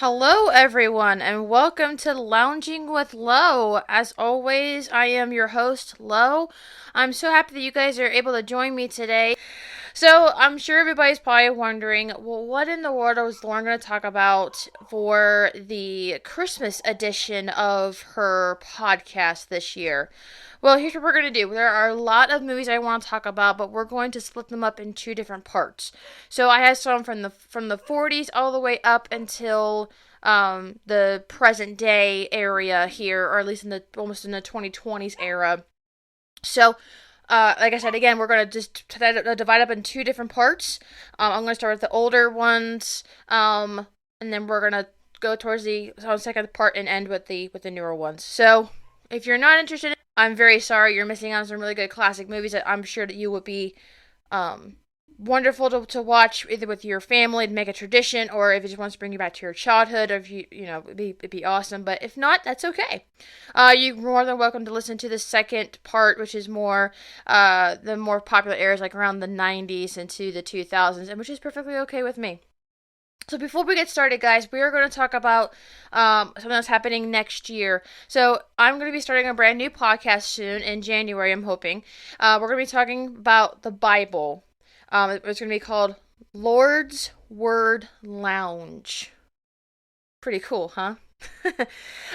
Hello, everyone, and welcome to Lounging with Lo. As always, I am your host, Lo. I'm so happy that you guys are able to join me today. So, I'm sure everybody's probably wondering, well, what in the world is Lauren going to talk about for the Christmas edition of her podcast this year? Well, here's what we're going to do. There are a lot of movies I want to talk about, but we're going to split them up in two different parts. So I have some from the 40s all the way up until the present day area here, or at least in the almost in the 2020s era. So, like I said, again, we're gonna just divide up in two different parts. I'm gonna start with the older ones, and then we're gonna go towards the second part and end with the newer ones. So, if you're not interested, I'm very sorry. You're missing out on some really good classic movies that I'm sure that you would be um, wonderful to watch either with your family to make a tradition, or if it just wants to bring you back to your childhood, or if it'd be awesome. But if not, that's okay. You're more than welcome to listen to the second part, which is more the more popular eras, like around the 90s into the 2000s, and which is perfectly okay with me. So before we get started, guys, we are going to talk about something that's happening next year. So I'm going to be starting a brand new podcast soon in January, I'm hoping. We're going to be talking about the Bible. It's going to be called Lord's Word Lounge. Pretty cool, huh? So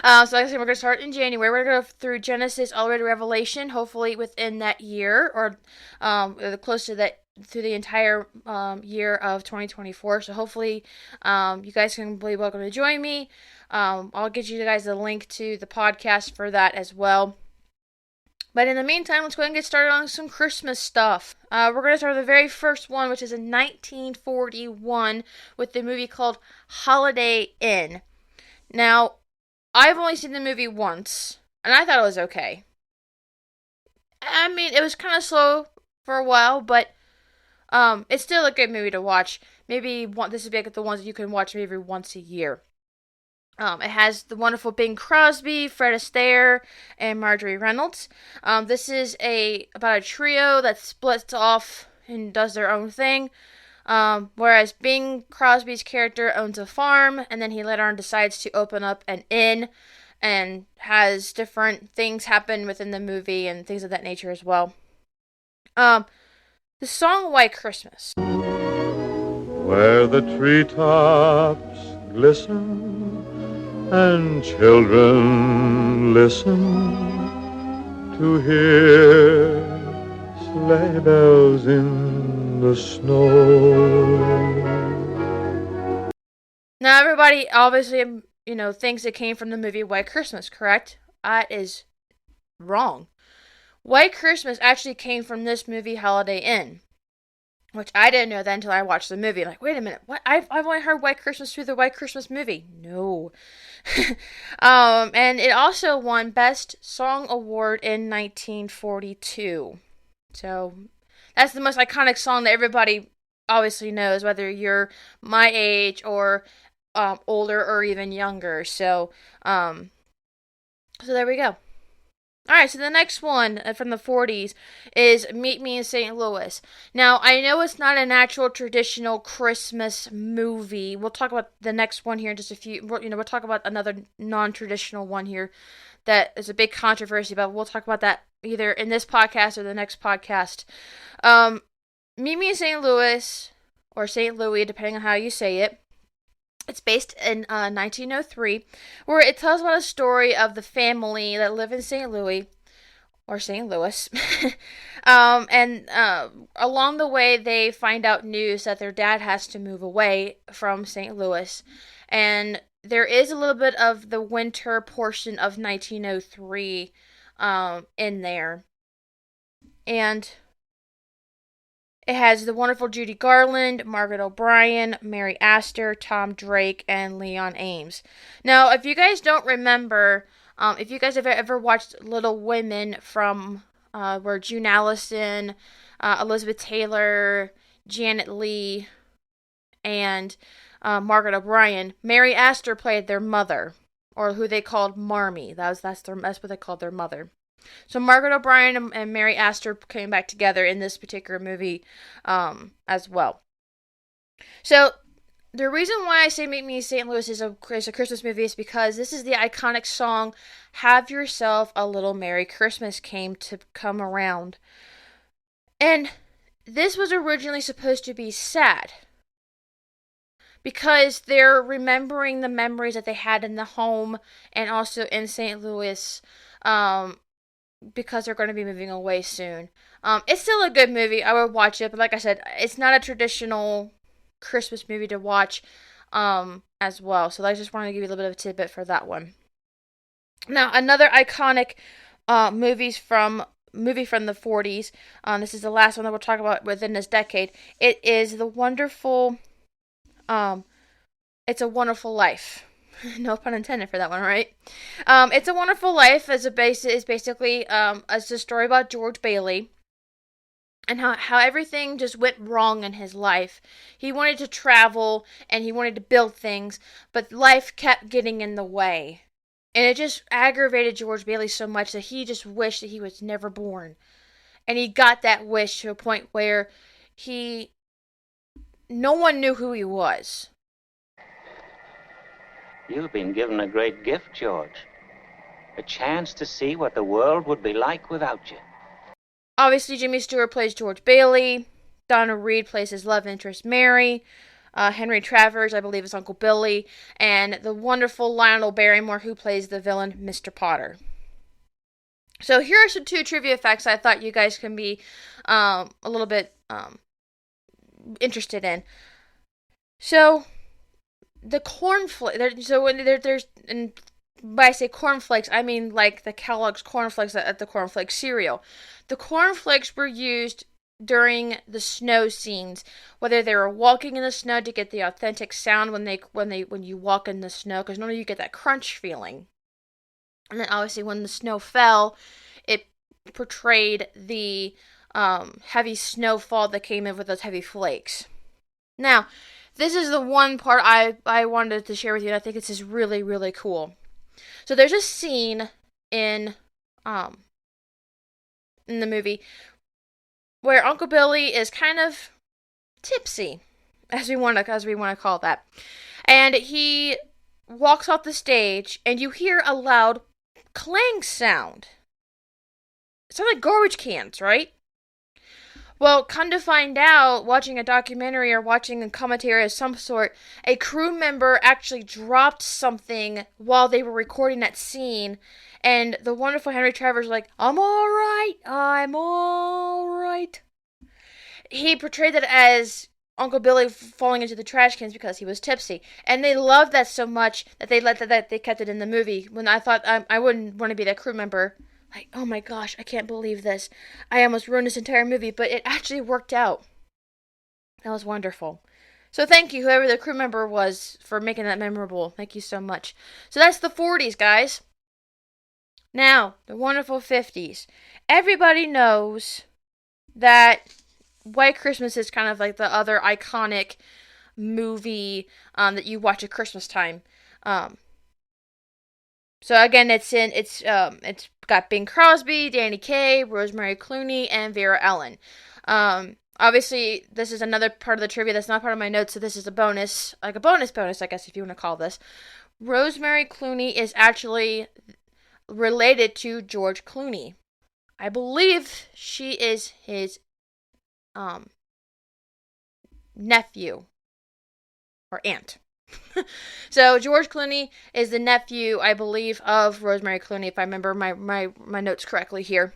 like I said, we're going to start in January. We're going to go through Genesis all the way to Revelation, hopefully within that year, or close to that, through the entire year of 2024. So hopefully you guys can be welcome to join me. I'll get you guys a link to the podcast for that as well. But in the meantime, let's go ahead and get started on some Christmas stuff. We're going to start with the very first one, which is in 1941 with the movie called Holiday Inn. Now, I've only seen the movie once, and I thought it was okay. I mean, it was kind of slow for a while, but it's still a good movie to watch. Maybe this would be like the ones that you can watch maybe once a year. It has the wonderful Bing Crosby, Fred Astaire, and Marjorie Reynolds. This is about a trio that splits off and does their own thing. Whereas Bing Crosby's character owns a farm, and then he later on decides to open up an inn, and has different things happen within the movie and things of that nature as well. The song White Christmas. Where the treetops glisten and children listen to hear sleigh bells in the snow. Now, everybody obviously, thinks it came from the movie White Christmas, correct? That is wrong. White Christmas actually came from this movie Holiday Inn, which I didn't know that until I watched the movie. Like, wait a minute, what? I've only heard White Christmas through the White Christmas movie. No. And it also won Best Song Award in 1942. So that's the most iconic song that everybody obviously knows, whether you're my age or older or even younger. So there we go. Alright, so the next one from the 40s is Meet Me in St. Louis. Now, I know it's not an actual traditional Christmas movie. We'll talk about the next one here in just a few. We'll talk about another non-traditional one here that is a big controversy about. We'll talk about that either in this podcast or the next podcast. Meet Me in St. Louis, or St. Louis, depending on how you say it. It's based in 1903, where it tells about a story of the family that live in St. Louis, or St. Louis. And along the way, they find out news that their dad has to move away from St. Louis. And there is a little bit of the winter portion of 1903 in there. And it has the wonderful Judy Garland, Margaret O'Brien, Mary Astor, Tom Drake, and Leon Ames. Now, if you guys don't remember, if you guys have ever watched Little Women from where June Allison, Elizabeth Taylor, Janet Leigh, and Margaret O'Brien, Mary Astor played their mother, or who they called Marmee. That's what they called their mother. So Margaret O'Brien and Mary Astor came back together in this particular movie as well. So The reason why I say Meet Me in St. Louis is a Christmas movie is because this is the iconic song Have Yourself a Little Merry Christmas came to come around. And this was originally supposed to be sad because they're remembering the memories that they had in the home and also in St. Louis, um, because they're going to be moving away soon. It's still a good movie. I would watch it, but like I said, it's not a traditional Christmas movie to watch, as well. So I just wanted to give you a little bit of a tidbit for that one. Now, another iconic movie from the 40s. This is the last one that we'll talk about within this decade. It is the wonderful, um, It's a Wonderful Life. No pun intended for that one, right? It's a Wonderful Life as a base is basically as a story about George Bailey and how everything just went wrong in his life. He wanted to travel and he wanted to build things, but life kept getting in the way. And it just aggravated George Bailey so much that he just wished that he was never born. And he got that wish to a point where he no one knew who he was. You've been given a great gift, George. A chance to see what the world would be like without you. Obviously, Jimmy Stewart plays George Bailey. Donna Reed plays his love interest, Mary. Henry Travers, I believe, is Uncle Billy. And the wonderful Lionel Barrymore, who plays the villain, Mr. Potter. So here are some two trivia facts I thought you guys can be a little bit interested in. So the cornflakes. So when there's and by I say cornflakes, I mean like the Kellogg's cornflakes at the cornflakes cereal. The cornflakes were used during the snow scenes, whether they were walking in the snow to get the authentic sound when you walk in the snow, because normally you get that crunch feeling, and then obviously when the snow fell, it portrayed the heavy snowfall that came in with those heavy flakes. Now, this is the one part I wanted to share with you, and I think this is really, really cool. So there's a scene in um in the movie where Uncle Billy is kind of tipsy, as we want to call that, and he walks off the stage, and you hear a loud clang sound. It sounds like garbage cans, right? Well, come to find out, watching a documentary or watching a commentary of some sort, a crew member actually dropped something while they were recording that scene, and the wonderful Henry Travers was like, I'm alright, I'm alright. He portrayed it as Uncle Billy falling into the trash cans because he was tipsy, and they loved that so much that they kept it in the movie. When I thought I wouldn't want to be that crew member, like, oh my gosh, I can't believe this. I almost ruined this entire movie, but it actually worked out. That was wonderful. So thank you, whoever the crew member was, for making that memorable. Thank you so much. So that's the 40s, guys. Now, the wonderful 50s. Everybody knows that White Christmas is kind of like the other iconic movie that you watch at Christmas time. So again, it's got Bing Crosby, Danny Kaye, Rosemary Clooney, and Vera Ellen. Obviously, this is another part of the trivia that's not part of my notes, so this is a bonus, like a bonus, I guess, if you want to call this. Rosemary Clooney is actually related to George Clooney. I believe she is his nephew or aunt. So George Clooney is the nephew, I believe, of Rosemary Clooney, if I remember my notes correctly here.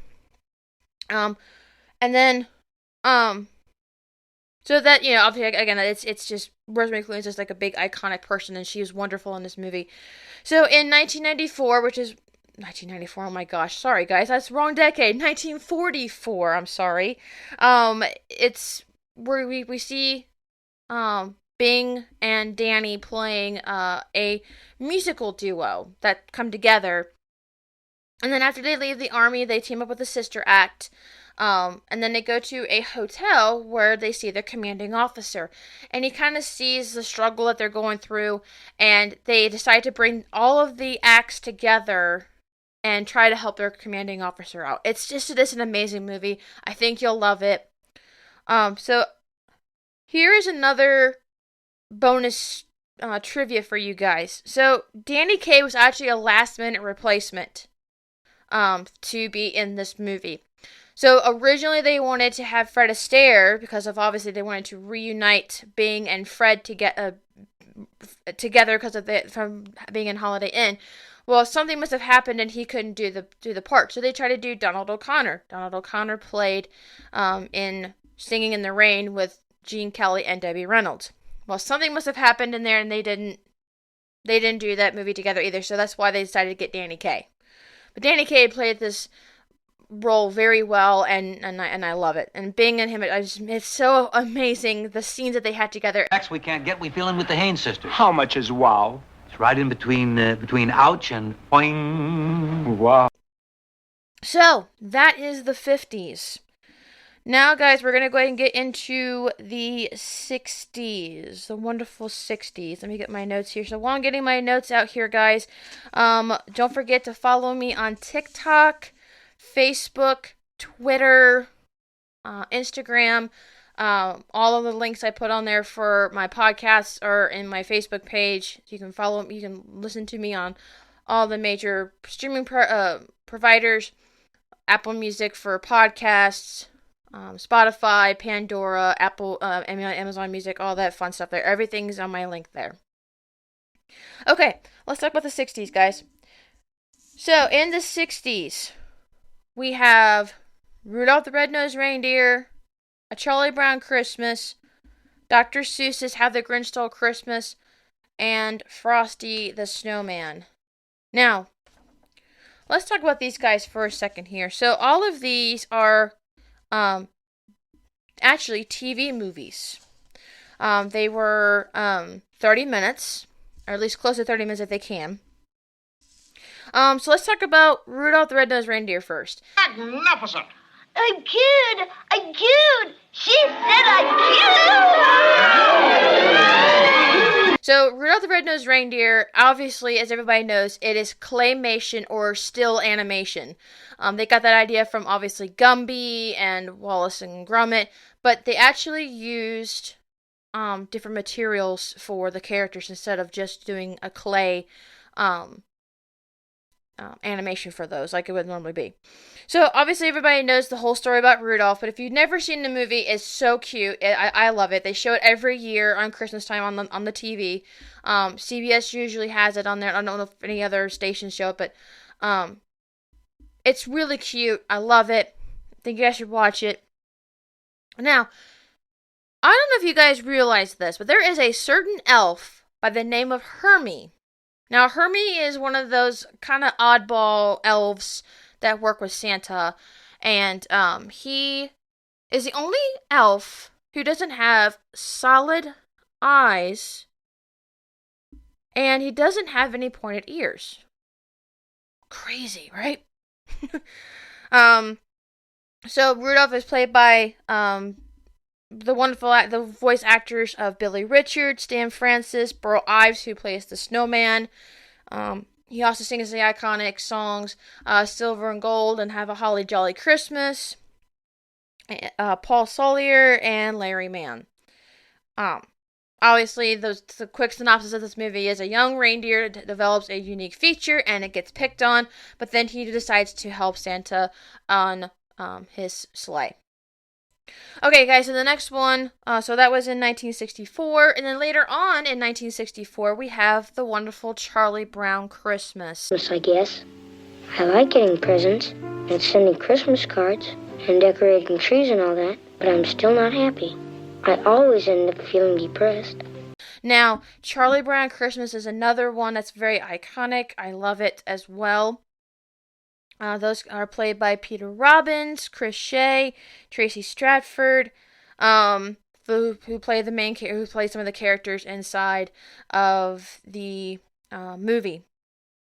And then so that, you know, obviously, again, it's just Rosemary Clooney is just like a big iconic person, and she was wonderful in this movie. So in 1994, which is 1994, oh my gosh, sorry guys, that's the wrong decade. 1944, I'm sorry. It's where we see Bing and Danny playing a musical duo that come together. And then after they leave the army, they team up with a sister act. And then they go to a hotel where they see their commanding officer. And he kind of sees the struggle that they're going through. And they decide to bring all of the acts together and try to help their commanding officer out. It's an amazing movie. I think you'll love it. So here is another bonus trivia for you guys. So Danny Kaye was actually a last-minute replacement to be in this movie. So originally they wanted to have Fred Astaire because of obviously they wanted to reunite Bing and Fred to get together because of from being in Holiday Inn. Well, something must have happened and he couldn't do the part. So they tried to do Donald O'Connor. Donald O'Connor played in Singing in the Rain with Gene Kelly and Debbie Reynolds. Well, something must have happened in there and they didn't do that movie together either. So that's why they decided to get Danny Kaye. But Danny Kaye played this role very well, and I love it. And Bing and him, it's so amazing, the scenes that they had together. We can't get, we fill in with the Haynes sisters. How much is wow? It's right in between ouch and boing. Wow. So, that is the 50s. Now, guys, we're going to go ahead and get into the 60s, the wonderful 60s. Let me get my notes here. So while I'm getting my notes out here, guys, don't forget to follow me on TikTok, Facebook, Twitter, Instagram. All of the links I put on there for my podcasts are in my Facebook page. You can follow me. You can listen to me on all the major streaming providers, Apple Music for podcasts, Spotify, Pandora, Apple, Amazon Music, all that fun stuff there. Everything's on my link there. Okay, let's talk about the 60s, guys. So, in the 60s, we have Rudolph the Red-Nosed Reindeer, A Charlie Brown Christmas, Dr. Seuss's How the Grinch Stole Christmas, and Frosty the Snowman. Now, let's talk about these guys for a second here. So, all of these are actually TV movies. They were 30 minutes, or at least close to 30 minutes if they can. So let's talk about Rudolph the Red-Nosed Reindeer first. Magnificent! I'm cute! I'm cute! She said I'm cute! So, Rudolph the Red-Nosed Reindeer, obviously, as everybody knows, it is claymation or still animation. They got that idea from, obviously, Gumby and Wallace and Gromit, but they actually used different materials for the characters instead of just doing a clay animation for those, like it would normally be. So, obviously, everybody knows the whole story about Rudolph, but if you've never seen the movie, it's so cute. I love it. They show it every year on Christmas time on the TV. CBS usually has it on there. I don't know if any other stations show it, but it's really cute. I love it. I think you guys should watch it. Now, I don't know if you guys realize this, but there is a certain elf by the name of Hermie. Now, Hermie is one of those kind of oddball elves that work with Santa, and he is the only elf who doesn't have solid eyes, and he doesn't have any pointed ears. Crazy, right? So Rudolph is played by the voice actors of Billy Richards, Stan Francis, Burl Ives, who plays the Snowman. He also sings the iconic songs Silver and Gold and Have a Holly Jolly Christmas. Paul Sawyer and Larry Mann. Obviously, the quick synopsis of this movie is a young reindeer develops a unique feature and it gets picked on, but then he decides to help Santa on his sleigh. Okay, guys, so the next one, so that was in 1964, and then later on in 1964, we have the wonderful Charlie Brown Christmas. I guess. I like getting presents and sending Christmas cards and decorating trees and all that, but I'm still not happy. I always end up feeling depressed. Now, Charlie Brown Christmas is another one that's very iconic. I love it as well. Those are played by Peter Robbins, Chris Shea, Tracy Stratford, who play who play some of the characters inside of the movie.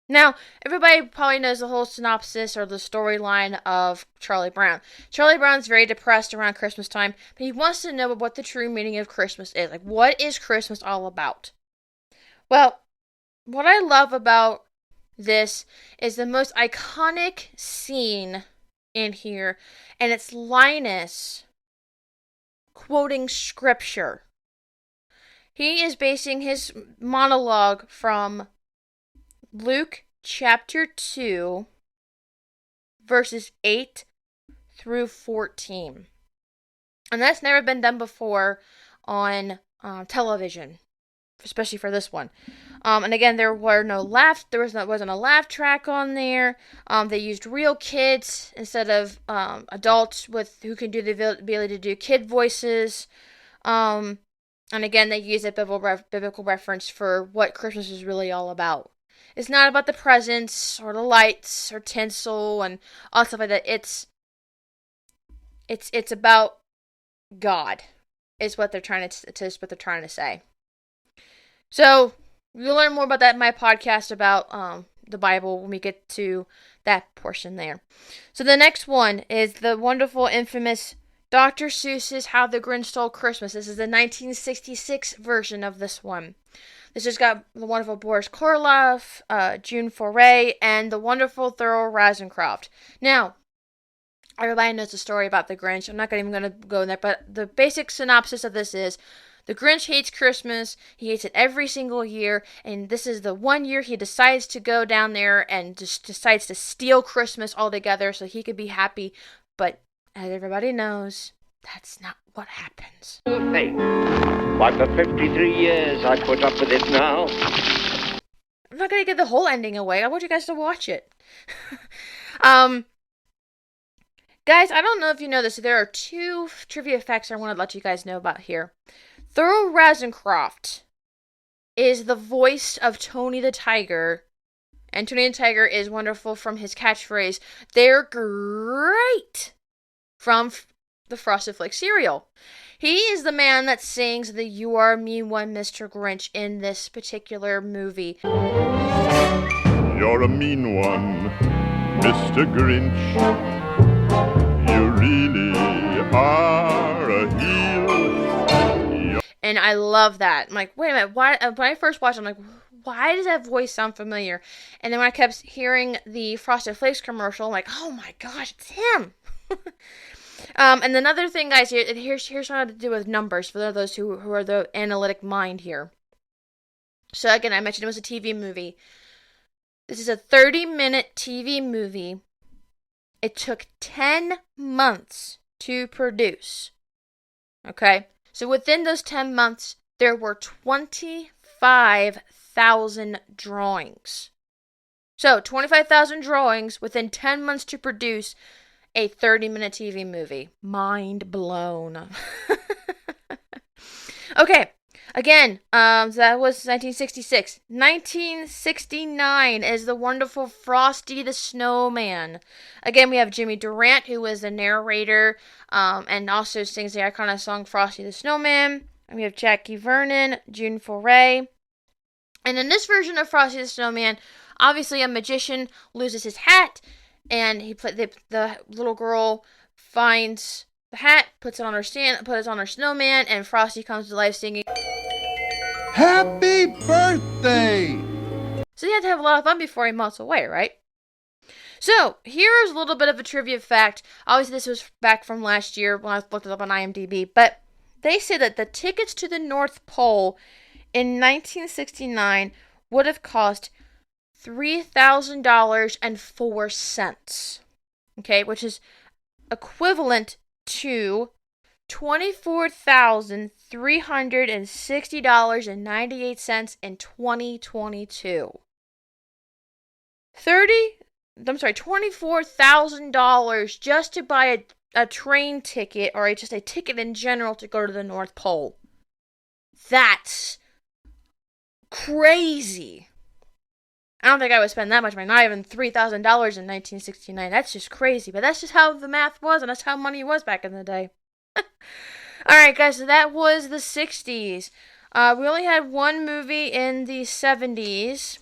Now, everybody probably knows the whole synopsis or the storyline of Charlie Brown. Charlie Brown's very depressed around Christmas time, but he wants to know what the true meaning of Christmas is. Like, what is Christmas all about? Well, what I love about this is the most iconic scene in here, and it's Linus quoting scripture. He is basing his monologue from Luke chapter 2, verses 8 through 14. And that's never been done before on television, especially for this one. And again, there wasn't a laugh track on there. They used real kids instead of adults who can do the ability to do kid voices. And again, they use a biblical reference for what Christmas is really all about. It's not about the presents or the lights or tinsel and all stuff like that. It's about God, is what they're trying to say. So you'll learn more about that in my podcast about the Bible when we get to that portion there. So the next one is the wonderful, infamous Dr. Seuss's How the Grinch Stole Christmas. This is the 1966 version of this one. This has got the wonderful Boris Karloff, June Foray, and the wonderful Thurl Razencroft. Now, everybody knows the story about the Grinch. I'm not even going to go in there, but the basic synopsis of this is the Grinch hates Christmas. He hates it every single year, and this is the one year he decides to go down there and just decides to steal Christmas altogether so he could be happy. But as everybody knows, that's not what happens. Hey, why, for 53 years I put up with it now. I'm not going to give the whole ending away. I want you guys to watch it. Guys, I don't know if you know this. There are 2 trivia facts I want to let you guys know about here. Thurl Razencroft is the voice of Tony the Tiger. And Tony the Tiger is wonderful from his catchphrase, "They're great," from the Frosted Flakes cereal. He is the man that sings the "You Are a Mean One, Mr. Grinch" in this particular movie. You're a mean one, Mr. Grinch. You really are a heel. And I love that. I'm like, wait a minute, why? When I first watched it, I'm like, why does that voice sound familiar? And then when I kept hearing the Frosted Flakes commercial, I'm like, oh my gosh, it's him. And another thing, guys, here's something to do with numbers for those who are the analytic mind here. So again, I mentioned it was a TV movie. This is a 30-minute TV movie. It took 10 months to produce. Okay? So within those 10 months, there were 25,000 drawings. So 25,000 drawings within 10 months to produce a 30-minute TV movie. Mind blown. Okay. Again, so that was 1966. 1969 is the wonderful Frosty the Snowman. Again, we have Jimmy Durant, who was the narrator, and also sings the iconic song Frosty the Snowman. And we have Jackie Vernon, June Foray. And in this version of Frosty the Snowman, obviously a magician loses his hat, and the little girl finds the hat, puts it on her snowman, and Frosty comes to life singing, "Happy birthday!" So he had to have a lot of fun before he melts away, right? So, here's a little bit of a trivia fact. Obviously, this was back from last year when I looked it up on IMDb, but they say that the tickets to the North Pole in 1969 would have cost $3,000.04. Okay, which is equivalent to $24,360.98 in 2022. $24,000 just to buy a train ticket or just a ticket in general to go to the North Pole. That's crazy. I don't think I would spend that much money. Not even $3,000 in 1969. That's just crazy. But that's just how the math was, and that's how money was back in the day. Alright, guys, so that was the 60s. We only had one movie in the 70s,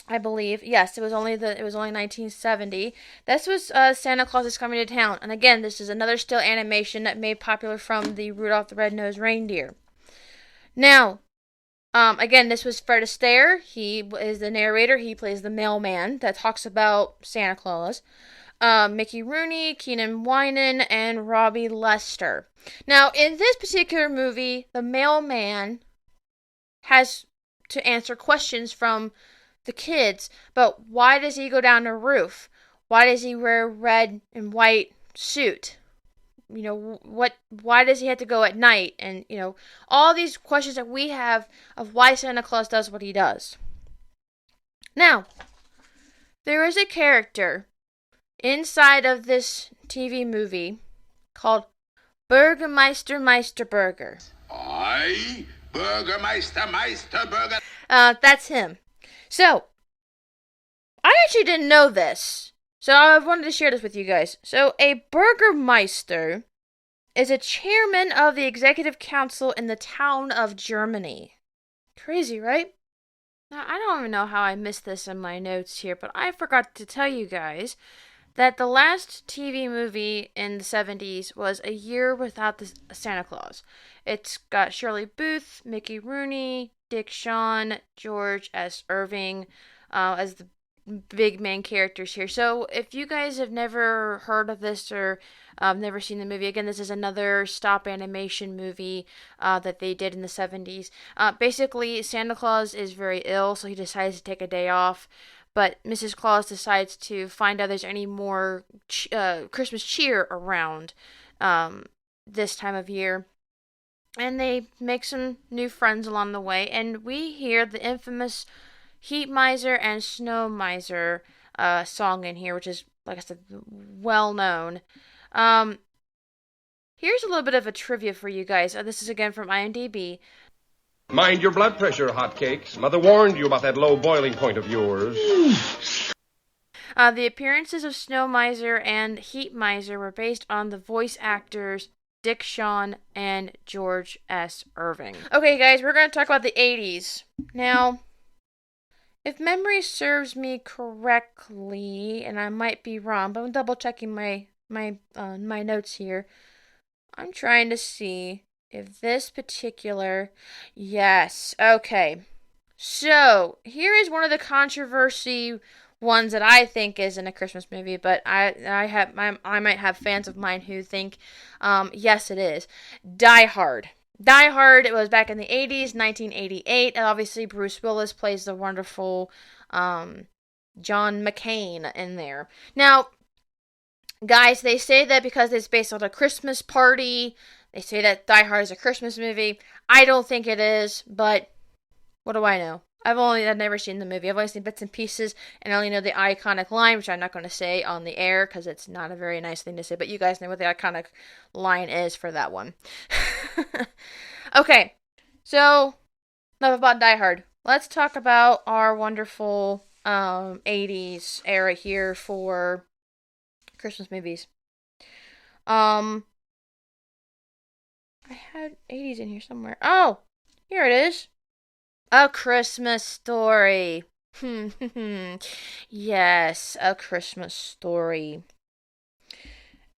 I believe. Yes, it was only 1970. This was Santa Claus is Coming to Town. And again, this is another still animation that made popular from the Rudolph the Red-Nosed Reindeer. Now, again, this was Fred Astaire. He is the narrator. He plays the mailman that talks about Santa Claus. Mickey Rooney, Keenan Wynn, and Robbie Lester. Now, in this particular movie, the mailman has to answer questions from the kids. But why does he go down the roof? Why does he wear a red and white suit? Why does he have to go at night? And, all these questions that we have of why Santa Claus does what he does. Now, there is a character inside of this TV movie called Burgermeister Meisterburger. I, Burgermeister Meisterburger. That's him. So, I actually didn't know this. So I wanted to share this with you guys. So a Burgermeister is a chairman of the executive council in the town of Germany. Crazy, right? Now, I don't even know how I missed this in my notes here, but I forgot to tell you guys that the last TV movie in the 70s was A Year Without the Santa Claus. It's got Shirley Booth, Mickey Rooney, Dick Shawn, George S. Irving as the big main characters here. So if you guys have never heard of this or never seen the movie, again, this is another stop animation movie that they did in the 70s. Basically, Santa Claus is very ill, so he decides to take a day off. But Mrs. Claus decides to find out there's any more Christmas cheer around this time of year. And they make some new friends along the way. And we hear the infamous Heat Miser and Snow Miser song in here, which is, like I said, well known. Here's a little bit of a trivia for you guys. This is again from IMDb. Mind your blood pressure, hotcakes. Mother warned you about that low boiling point of yours. The appearances of Snow Miser and Heat Miser were based on the voice actors Dick Shawn and George S. Irving. Okay, guys, we're going to talk about the 80s. Now, if memory serves me correctly, and I might be wrong, but I'm double checking my notes here. I'm trying to see if this particular... Yes, okay. So, here is one of the controversy ones that I think is in a Christmas movie, but I might have fans of mine who think, yes, it is. Die Hard. Die Hard, it was back in the 80s, 1988, and obviously Bruce Willis plays the wonderful John McClane in there. Now, guys, they say that because it's based on a Christmas party, they say that Die Hard is a Christmas movie. I don't think it is, but what do I know? I've never seen the movie. I've only seen bits and pieces, and I only know the iconic line, which I'm not going to say on the air, because it's not a very nice thing to say, but you guys know what the iconic line is for that one. Okay, so, enough about Die Hard. Let's talk about our wonderful 80s era here for Christmas movies. I had 80s in here somewhere. Oh, here it is. A Christmas Story. Yes, A Christmas Story.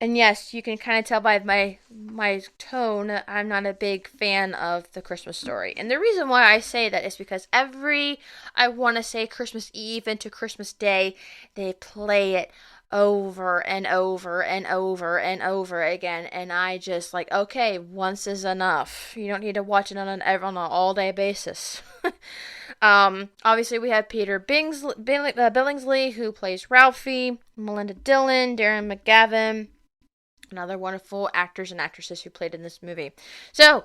And yes, you can kind of tell by my tone that I'm not a big fan of The Christmas Story. And the reason why I say that is because I want to say Christmas Eve into Christmas Day, they play it over and over and over and over again, and I just like, okay, once is enough. You don't need to watch it on an all-day basis. Obviously we have Peter Billingsley, who plays Ralphie, Melinda Dillon, Darren McGavin, and other wonderful actors and actresses who played in this movie. So,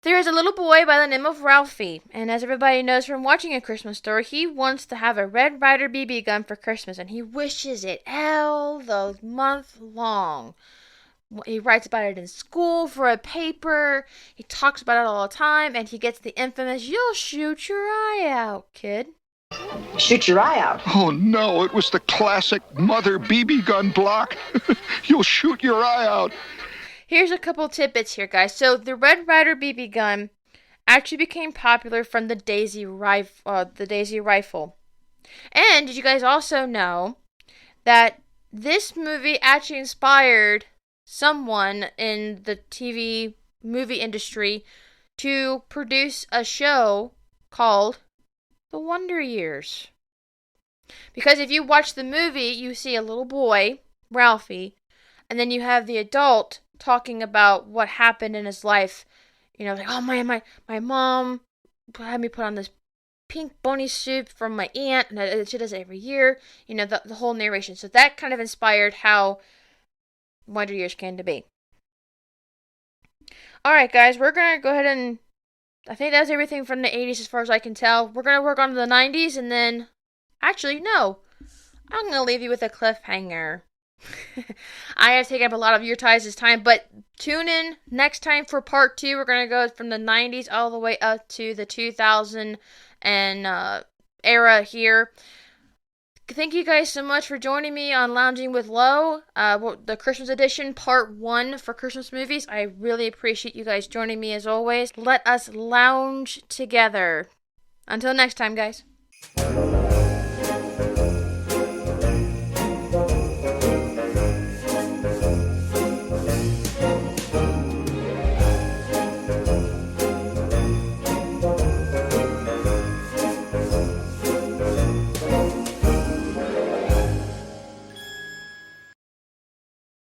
there is a little boy by the name of Ralphie, and as everybody knows from watching A Christmas Story, he wants to have a Red Ryder BB gun for Christmas, and he wishes it all the month long. He writes about it in school for a paper, he talks about it all the time, and he gets the infamous, "You'll shoot your eye out, kid." Shoot your eye out? Oh no, it was the classic mother BB gun block. You'll shoot your eye out. Here's a couple tidbits here, guys. So, the Red Ryder BB gun actually became popular from the Daisy rifle. And did you guys also know that this movie actually inspired someone in the TV movie industry to produce a show called The Wonder Years? Because if you watch the movie, you see a little boy, Ralphie, and then you have the adult talking about what happened in his life. You know, like, oh, my mom had me put on this pink bunny soup from my aunt, and she does it every year. You know, the whole narration. So that kind of inspired how Wonder Years came to be. Alright, guys, we're going to go ahead and... I think that's everything from the 80s as far as I can tell. We're going to work on the 90s, and then... Actually, no. I'm going to leave you with a cliffhanger. I have taken up a lot of your guys' time, but tune in next time for part 2. We're going to go from the 90s all the way up to the 2000 and era here. Thank you guys so much for joining me on Lounging with Lo, the Christmas edition, part 1 for Christmas movies. I really appreciate you guys joining me as always. Let us lounge together. Until next time, guys.